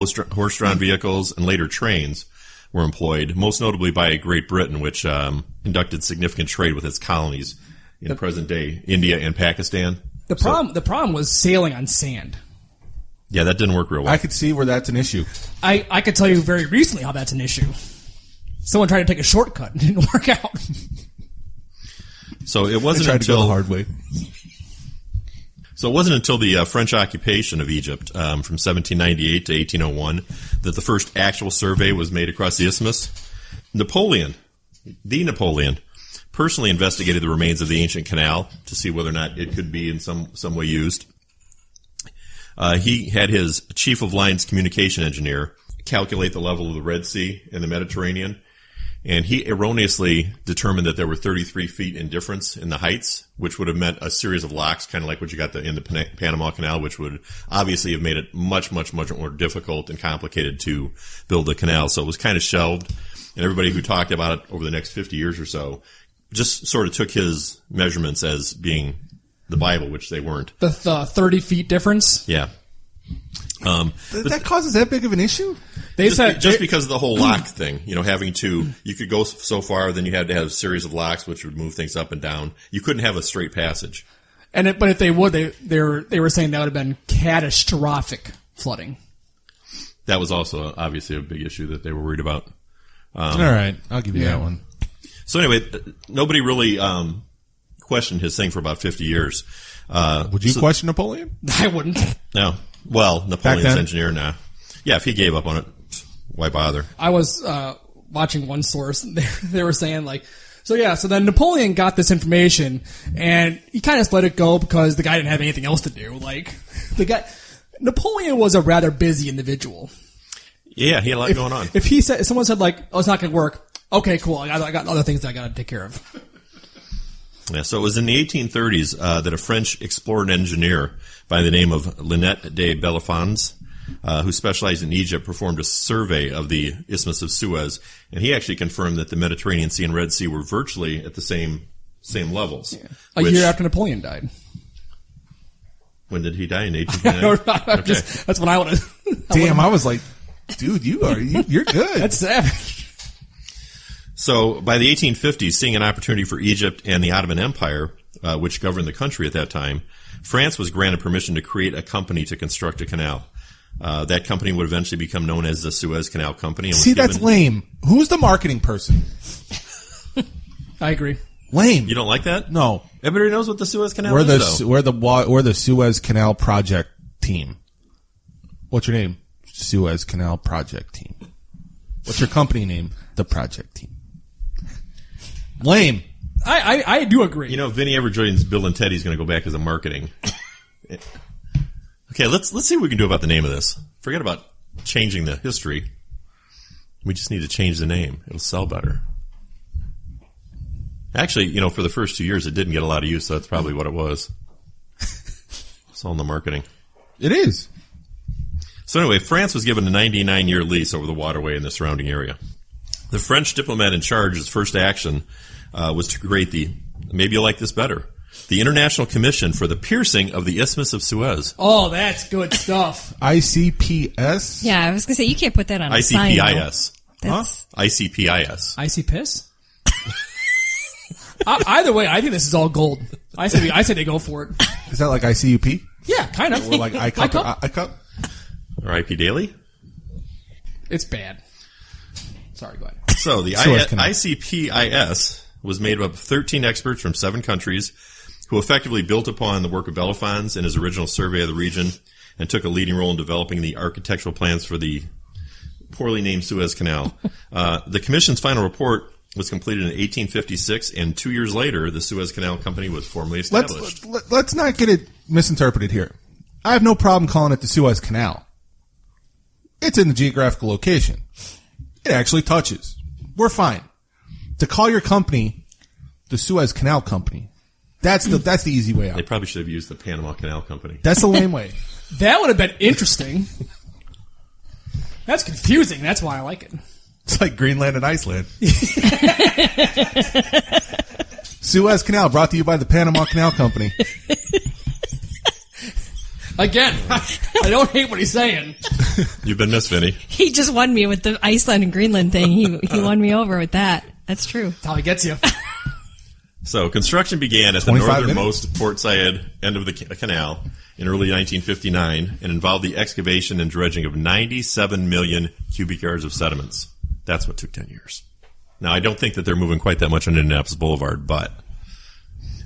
horse-drawn vehicles, and later trains were employed, most notably by Great Britain, which conducted significant trade with its colonies in present-day India and Pakistan. The problem was sailing on sand. Yeah, that didn't work real well. I could see where that's an issue. I could tell you very recently how that's an issue. Someone tried to take a shortcut and it didn't work out. So it wasn't to go the hard way. So it wasn't until the French occupation of Egypt from 1798 to 1801 that the first actual survey was made across the isthmus. Napoleon, personally investigated the remains of the ancient canal to see whether or not it could be in some way used. He had his chief of lines communication engineer calculate the level of the Red Sea and the Mediterranean, and he erroneously determined that there were 33 feet in difference in the heights, which would have meant a series of locks, kind of like what you got in the Panama Canal, which would obviously have made it much, much, much more difficult and complicated to build the canal. So it was kind of shelved, and everybody who talked about it over the next 50 years or so just sort of took his measurements as being the Bible, which they weren't. The 30 feet difference? Yeah. That causes that big of an issue? Just because of the whole lock thing, you could go so far, then you had to have a series of locks which would move things up and down. You couldn't have a straight passage. But if they would, they were saying that would have been catastrophic flooding. That was also obviously a big issue that they were worried about. All right, I'll give you that one. So anyway, nobody really questioned his thing for about 50 years. Would you question Napoleon? I wouldn't. No. Well, Napoleon's engineer now. Yeah, if he gave up on it, why bother? I was watching one source. They were saying so then Napoleon got this information and he kind of just let it go because the guy didn't have anything else to do. Napoleon was a rather busy individual. Yeah, he had a lot going on. If someone said it's not going to work. Okay, cool. I got other things that I got to take care of. Yeah, so it was in the 1830s that a French explorer and engineer by the name of Linnet de Bellefonds, who specialized in Egypt, performed a survey of the Isthmus of Suez, and he actually confirmed that the Mediterranean Sea and Red Sea were virtually at the same levels. Yeah. A year after Napoleon died. When did he die? In 1829? Okay. That's when I want to... Damn, I was like, dude, you're good. That's savage. So by the 1850s, seeing an opportunity for Egypt and the Ottoman Empire, which governed the country at that time, France was granted permission to create a company to construct a canal. That company would eventually become known as the Suez Canal Company. And that's lame. Who's the marketing person? I agree. Lame. You don't like that? No. Everybody knows what the Suez Canal is, though. We're the Suez Canal Project Team. What's your name? Suez Canal Project Team. What's your company name? The Project Team. Lame. I do agree. Vinny Everjoy's Bill and Teddy's going to go back as a marketing. Okay, let's see what we can do about the name of this. Forget about changing the history. We just need to change the name. It'll sell better. Actually, for the first 2 years, it didn't get a lot of use, so that's probably what it was. It's all in the marketing. It is. So anyway, France was given a 99-year lease over the waterway in the surrounding area. The French diplomat in charge's first action was to create maybe you'll like this better, the International Commission for the Piercing of the Isthmus of Suez. Oh, that's good stuff. ICPS? Yeah, I was going to say, you can't put that on a sign. ICPIS. Huh? ICPIS. Icy piss? Either way, I think this is all gold. I say they go for it. Is that like ICUP? Yeah, kind of. Or like ICUP? Or IP Daily? It's bad. Sorry, go ahead. So the ICPIS was made up of 13 experts from 7 countries who effectively built upon the work of Bellefonds in his original survey of the region and took a leading role in developing the architectural plans for the poorly named Suez Canal. The Commission's final report was completed in 1856, and 2 years later, the Suez Canal Company was formally established. Let's not get it misinterpreted here. I have no problem calling it the Suez Canal. It's in the geographical location. It actually touches. We're fine. To call your company the Suez Canal Company, that's the easy way out. They probably should have used the Panama Canal Company. That's the lame way. That would have been interesting. That's confusing. That's why I like it. It's like Greenland and Iceland. Suez Canal brought to you by the Panama Canal Company. Again, I don't hate what he's saying. You've been missed, Vinny. He just won me with the Iceland and Greenland thing. He won me over with that. That's true. That's how he gets you. So construction began at the 25 northernmost Port Said end of the canal in early 1959 and involved the excavation and dredging of 97 million cubic yards of sediments. That's what took 10 years. Now, I don't think that they're moving quite that much on Indianapolis Boulevard, but...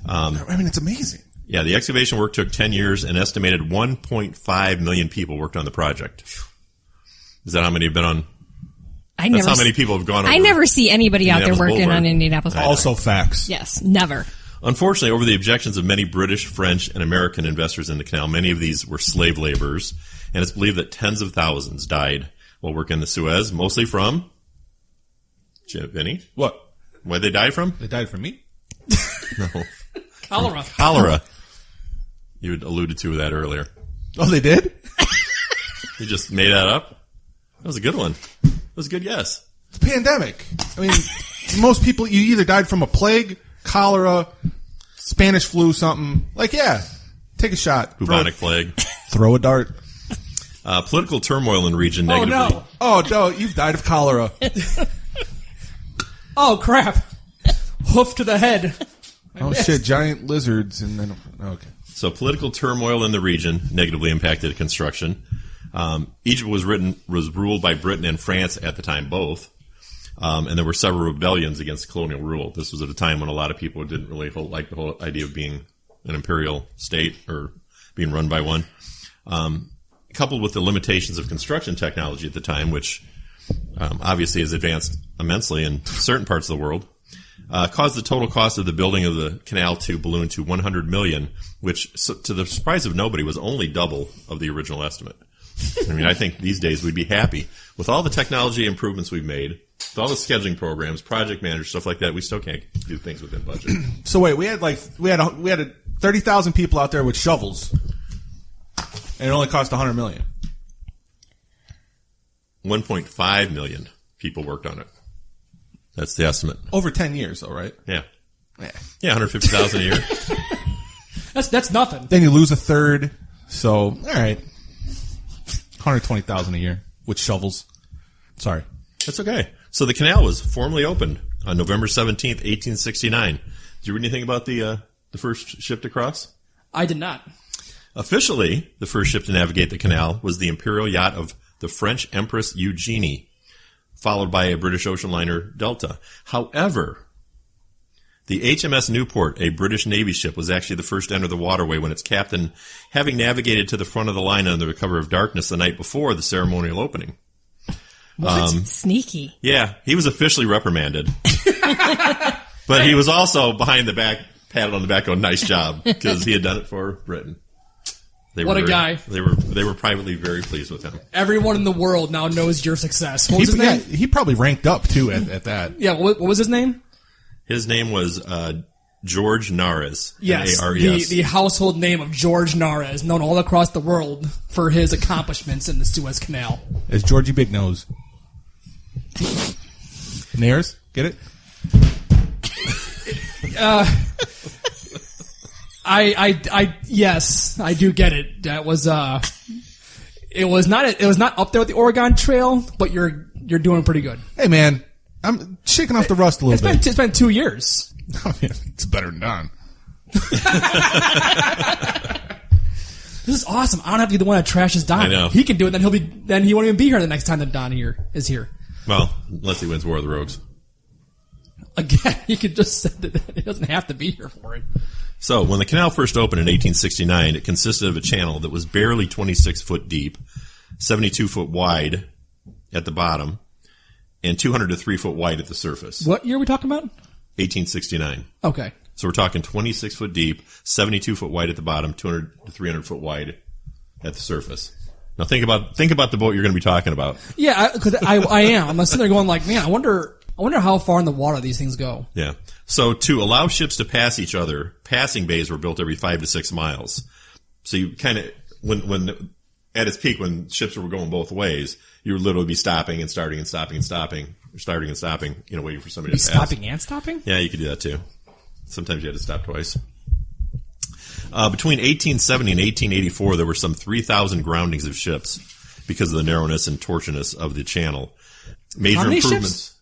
I mean, it's amazing. Yeah, the excavation work took 10 years, and estimated 1.5 million people worked on the project. Is that how many have been on? That's how many people have gone over. I never see anybody out there working Boulevard. on Indianapolis Boulevard. Also facts. Yes, never. Unfortunately, over the objections of many British, French, and American investors in the canal, many of these were slave laborers, and it's believed that tens of thousands died while working the Suez, mostly from... Vinny? What? Where'd they die from? They died from me? No. Cholera. You had alluded to that earlier. Oh, they did? You just made that up? That was a good one. That was a good guess. It's a pandemic. I mean, most people, you either died from a plague, cholera, Spanish flu, something. Like, yeah, take a shot. Bubonic plague. Throw a dart. Political turmoil in the region negatively. Oh, no, you've died of cholera. Oh, crap. Hoof to the head. Oh, shit, giant lizards. And then, okay. So political turmoil in the region negatively impacted construction. Egypt was ruled by Britain and France at the time, both. And there were several rebellions against colonial rule. This was at a time when a lot of people didn't really like the whole idea of being an imperial state or being run by one. Coupled with the limitations of construction technology at the time, which obviously has advanced immensely in certain parts of the world, caused the total cost of the building of the canal to balloon to $100 million, which, to the surprise of nobody, was only double of the original estimate. I mean, I think these days we'd be happy. With all the technology improvements we've made, with all the scheduling programs, project managers, stuff like that, we still can't do things within budget. So wait, we had 30,000 people out there with shovels, and it only cost $100 million. 1.5 million people worked on it. That's the estimate. Over 10 years, though, right? Yeah. Yeah, 150,000 a year. That's nothing. Then you lose a third. So, all right. 120,000 a year with shovels. Sorry. That's okay. So the canal was formally opened on November 17th, 1869. Did you read anything about the first ship to cross? I did not. Officially, the first ship to navigate the canal was the imperial yacht of the French Empress Eugenie, followed by a British ocean liner, Delta. However, the HMS Newport, a British Navy ship, was actually the first to enter the waterway when its captain, having navigated to the front of the line under the cover of darkness the night before the ceremonial opening. What? Sneaky. Yeah, he was officially reprimanded. But he was also behind the back, patted on the back, going, nice job, because he had done it for Britain. What a guy. They were privately very pleased with him. Everyone in the world now knows your success. What was his name? He probably ranked up, too, at that. Yeah, what was his name? His name was George Nares. Yes, Nares. the household name of George Nares, known all across the world for his accomplishments in the Suez Canal. It's Georgie Big Nose. Nares? Get it? Yes, I do get it. That was it was not up there with the Oregon Trail, but you're doing pretty good. Hey, man. I'm shaking off the rust a little bit. It's been 2 years. I mean, it's better than done. This is awesome. I don't have to be the one that trashes Don. I know. He can do it, then he won't even be here the next time that Don is here. Well, unless he wins War of the Rogues. Again, he could just say that he doesn't have to be here for it. So, when the canal first opened in 1869, it consisted of a channel that was barely 26 foot deep, 72 foot wide at the bottom, and 200 to 3 foot wide at the surface. What year are we talking about? 1869. Okay. So we're talking 26 foot deep, 72 foot wide at the bottom, 200 to 300 foot wide at the surface. Now think about the boat you're going to be talking about. Yeah, because I am. I'm sitting there going like, man, I wonder how far in the water these things go. Yeah. So to allow ships to pass each other, passing bays were built every 5 to 6 miles. So you kind of, when at its peak, when ships were going both ways, you would literally be stopping and starting and stopping and stopping, or starting and stopping, waiting for somebody to pass. Stopping and stopping? Yeah, you could do that too. Sometimes you had to stop twice. Between 1870 and 1884, there were some 3,000 groundings of ships. because of the narrowness and tortuousness of the channel. Major How many improvements. ships?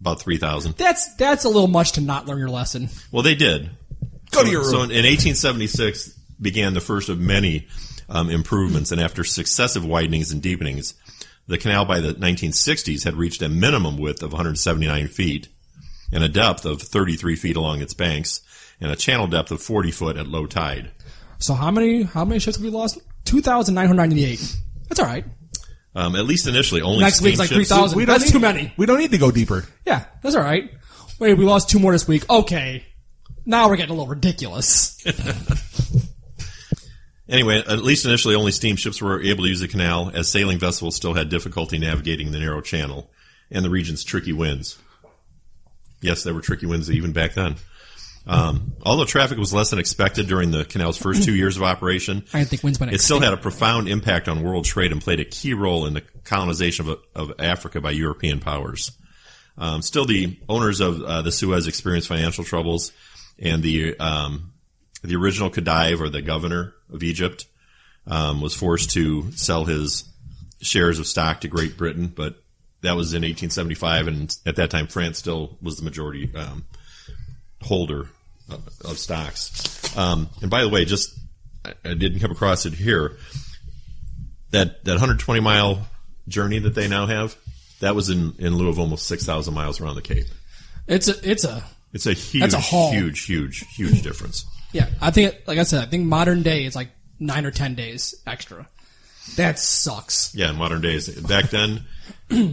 About 3,000. That's a little much to not learn your lesson. Well, they did. Go to your room. So in 1876 began the first of many improvements, and after successive widenings and deepenings, the canal by the 1960s had reached a minimum width of 179 feet and a depth of 33 feet along its banks and a channel depth of 40 foot at low tide. So how many ships have we lost? 2,998. That's all right. At least initially, only Next week's like steamships- 3,000. That's too many. We don't need to go deeper. Yeah, that's all right. Wait, we lost 2 more this week. Okay. Now we're getting a little ridiculous. Anyway, at least initially, only steamships were able to use the canal, as sailing vessels still had difficulty navigating the narrow channel and the region's tricky winds. Yes, there were tricky winds even back then. Although traffic was less than expected during the canal's first 2 years of operation, I didn't think wind's been it still had a profound impact on world trade and played a key role in the colonization of Africa by European powers. Still, the owners of the Suez experienced financial troubles, and the original Khedive, or the governor of Egypt, was forced to sell his shares of stock to Great Britain, but that was in 1875, and at that time France still was the majority holder of stocks. And by the way, just I didn't come across it here, that 120-mile journey that they now have, that was in lieu of almost 6,000 miles around the Cape. It's a huge, that's a haul. huge difference. Yeah, I think, like I said, I think modern day is like 9 or 10 days extra. That sucks. Yeah, in modern days. Back then,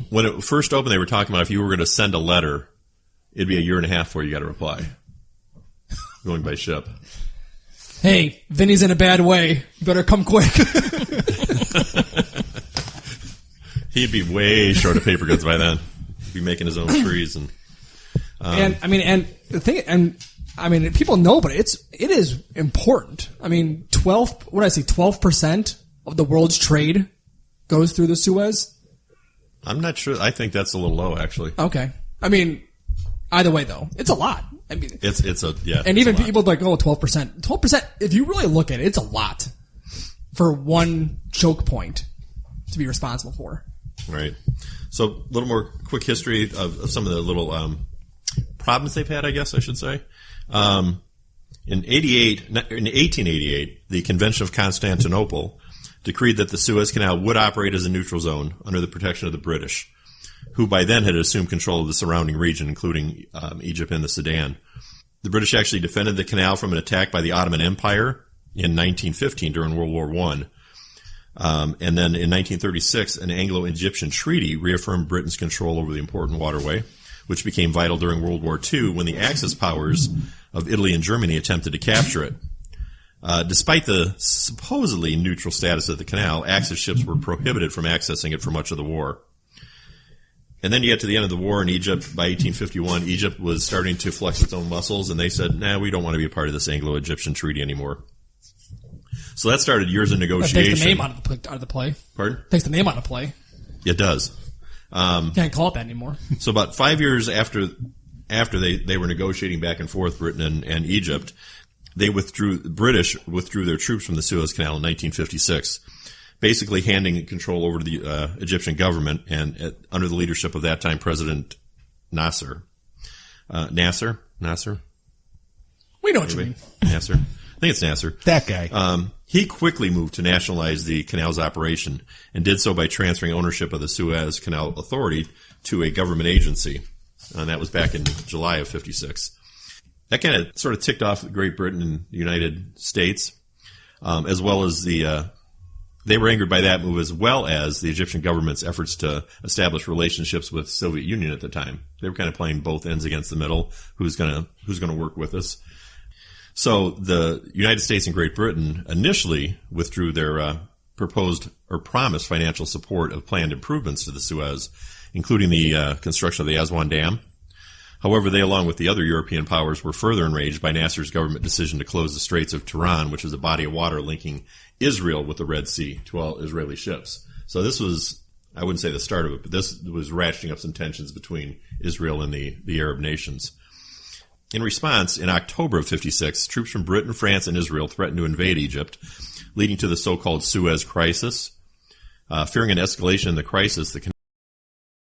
when it first opened, they were talking about if you were going to send a letter, it'd be a year and a half before you got a reply. Going by ship. Hey, Vinny's in a bad way. You better come quick. He'd be way short of paper goods by then. He'd be making his own trees and people know, but it is important. I mean, 12% of the world's trade goes through the Suez. I'm not sure. I think that's a little low, actually. Okay. I mean, either way though, it's a lot. I mean, and even people like, 12%. 12%, if you really look at it, it's a lot for one choke point to be responsible for. Right. So a little more quick history of some of the little problems they've had, I guess I should say. In 1888, the Convention of Constantinople decreed that the Suez Canal would operate as a neutral zone under the protection of the British, who by then had assumed control of the surrounding region, including Egypt and the Sudan. The British actually defended the canal from an attack by the Ottoman Empire in 1915 during World War I. And then in 1936, an Anglo-Egyptian treaty reaffirmed Britain's control over the important waterway, which became vital during World War II when the Axis powers of Italy and Germany attempted to capture it. Despite the supposedly neutral status of the canal, Axis ships were prohibited from accessing it for much of the war. And then you get to the end of the war in Egypt. By 1851, Egypt was starting to flex its own muscles, and they said, we don't want to be a part of this Anglo-Egyptian treaty anymore. So that started years of negotiation. That takes the name out of the play. Pardon? Takes the name out of play. It does. Can't call it that anymore. So about 5 years after they were negotiating back and forth, Britain and Egypt, the British withdrew their troops from the Suez Canal in 1956, basically handing control over to the Egyptian government and under the leadership of that time President Nasser. Nasser? We know what you mean. Nasser. I think it's Nasser. That guy. He quickly moved to nationalize the canal's operation and did so by transferring ownership of the Suez Canal Authority to a government agency. And that was back in July of 56. That kind of sort of ticked off Great Britain and the United States, as well as they were angered by that move, as well as the Egyptian government's efforts to establish relationships with Soviet Union at the time. They were kind of playing both ends against the middle. Who's gonna work with us? So the United States and Great Britain initially withdrew their proposed or promised financial support of planned improvements to the Suez, including the construction of the Aswan Dam. However, they, along with the other European powers, were further enraged by Nasser's government decision to close the Straits of Tiran, which is a body of water linking Israel with the Red Sea to all Israeli ships. So this was, I wouldn't say the start of it, but this was ratcheting up some tensions between Israel and the Arab nations. In response, in October of 56, troops from Britain, France, and Israel threatened to invade Egypt, leading to the so-called Suez Crisis. Fearing an escalation in the crisis, the